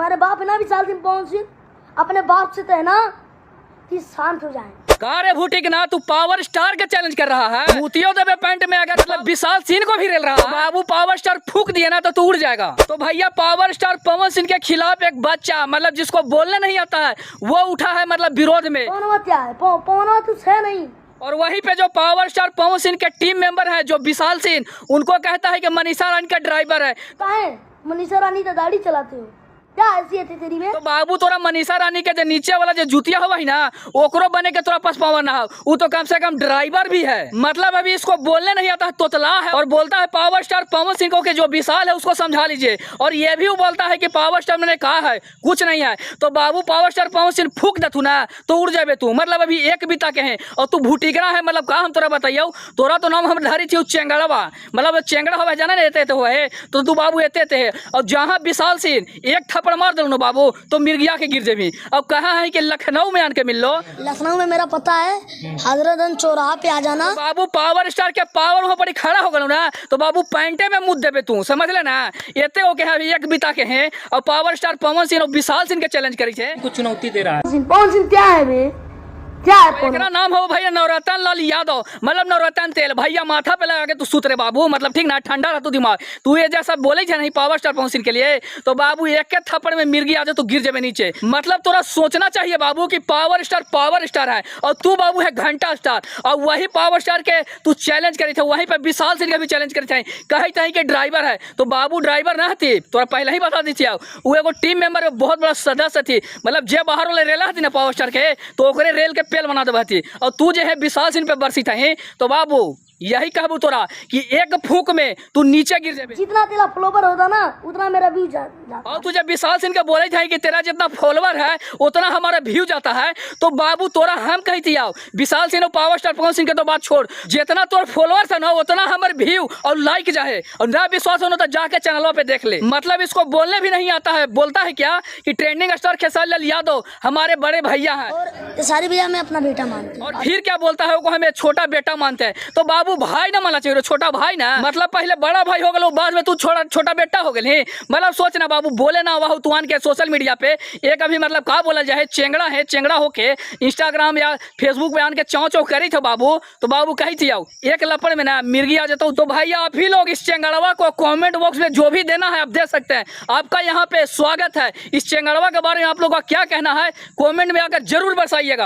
तुम्हारे बाप है ना विशाल सिंह पवन सिंह, अपने बाप से तो है ना कि शांत हो जाए। रे भूटी ना तू पावर स्टार का चैलेंज कर रहा है। भूतियों दबे पैंट में अगर मतलब विशाल सिंह को भी रेल रहा है, बाबू पावर स्टार फूक दिए ना तो तू उड़ जाएगा। तो भैया पावर स्टार पवन सिंह के खिलाफ एक बच्चा मतलब जिसको बोलने नहीं आता है वो उठा है मतलब विरोध में। पवनवा क्या है? पवनवा कुछ है नहीं। और वहीं पे जो पावर स्टार पवन सिंह के टीम मेंबर है जो विशाल सिंह, उनको कहता है कि मनीषा रानी का ड्राइवर है। काहे मनीषा रानी तो गाड़ी चलाते हो, क्या हैसियत है तेरी में? तो बाबू तोरा मनीषा रानी के जो नीचे वाला जो जुतिया हुआ है ना ओकरो बने के तोरा पास पावर ना हो, वो तो कम से कम ड्राइवर भी है। मतलब अभी इसको बोलने नहीं आता है, तोतला है और बोलता है पावर स्टार पवन सिंह को कि जो विशाल है उसको समझा लीजिए। और ये भी वो बोलता है कि पावर स्टार मैंने कहा है कुछ नहीं है। तो बाबू पावर स्टार पवन सिंह फूक दू ना तो उड़ जाबे तू। मतलब अभी एक बीता के हैं और तू भूटिकरा है। मतलब कहा हम तोरा बताइयो, तोरा तो नाम हम धारी थी चेंगड़वा, मतलब चेंगड़ा हुआ जाना नहीं एते हुए तो तू बाबू एते थे। और जहाँ विशाल सिंह एक थप्पड़ मार दो बाबू तो मिर्गिया के गिर जेबी। अब कहा है कि लखनऊ में आन के मिल लो। लखनऊ में मेरा पता है, हजरतगंज चौराहा पे आ जाना। बाबू पावर स्टार के पावर वहाँ पर खड़ा हो गलो ना तो बाबू पैंटे में मुद्दे पे तू समझ लेना। एते हो के एक बिता के हैं और पावर स्टार पवन सिंह और विशाल सिंह के चैलेंज करी थे। कुछ चुनौती दे रहा है। पवन सिंह क्या है बे? क्या है? एकरा नाम हो भैया नवरत्न लाल यादव, मतलब नवरत्न तेल। भैया माथा पे लगा के तू सुत रे बाबू, मतलब ठीक ना ठंडा रह तू दिमाग। तू ये जैसा बोले थे नहीं पावर स्टार पवन सिंह के लिए तो बाबू एक थप्पड़ में मिर्गी आ जाए तो गिर जाए नीचे। मतलब तोरा सोचना चाहिए बाबू कि पावर स्टार है और तू बाबू है घंटा स्टार। और वही पावर स्टार के तू चैलेंज करी थे, वहीं पर विशाल सिंह के भी चैलेंज करी थे, कही तही के ड्राइवर है। तो बाबू ड्राइवर ना थी, तोरा पहले ही बता दी थी। वो एगो टीम मेंबर में बहुत बड़ा सदस्य थी, मतलब जे बाहर वाले रेला थी ना पावर स्टार के तो ओकरे रेल के पेल बना देती। और तू जो है विशाल सिंह पे बरसी था तो बाबू यही कहबू तोरा कि एक फूक में तू नीचे गिर जाबे। जितना तेरा फॉलोवर होता ना उतना मेरा व्यू जाता। और तुझे विशाल सिंह के बोले थे कि तेरा जितना फॉलोवर है उतना हमारा व्यू जाता है। तो बाबू तोरा हम कही थी आओ विशाल सिंह और पावर स्टार पवन सिंह के तो बात छोड़, जितना तोर फॉलोवर है ना उतना हमारे व्यू और लाइक जाए। और ना विश्वास हो तो जाके चैनलों पे देख ले। मतलब इसको बोलने भी नहीं आता है, बोलता है क्या कि ट्रेंडिंग स्टार खेसारी लाल यादव हमारे बड़े भैया हैं और खेसारी भैया में अपना बेटा मानते हैं। और फिर क्या बोलता है वो हमें छोटा बेटा मानते हैं। तो बाबू भाई ना मानना चाहिए, छोटा भाई ना। मतलब पहले बड़ा भाई हो गलो बाद में तू छोटा बेटा हो गए। मतलब सोचना बाबू बोले ना वाह तुआन के सोशल मीडिया पे एक अभी मतलब का बोला जाए चेंगड़ा है, चेंगड़ा होके इंस्टाग्राम या फेसबुक पे आन के चाँव चाँव करी थे बाबू। तो बाबू कही थी आओ एक लपड़ में ना मिर्गी आ जाता हूँ। तो भैया आप ही लोग इस चेंगड़वा को कमेंट बॉक्स में जो भी देना है आप दे सकते हैं, आपका यहाँ पे स्वागत है। इस चेंगड़वा के बारे में आप लोग का क्या कहना है कमेंट में आकर जरूर बताइएगा।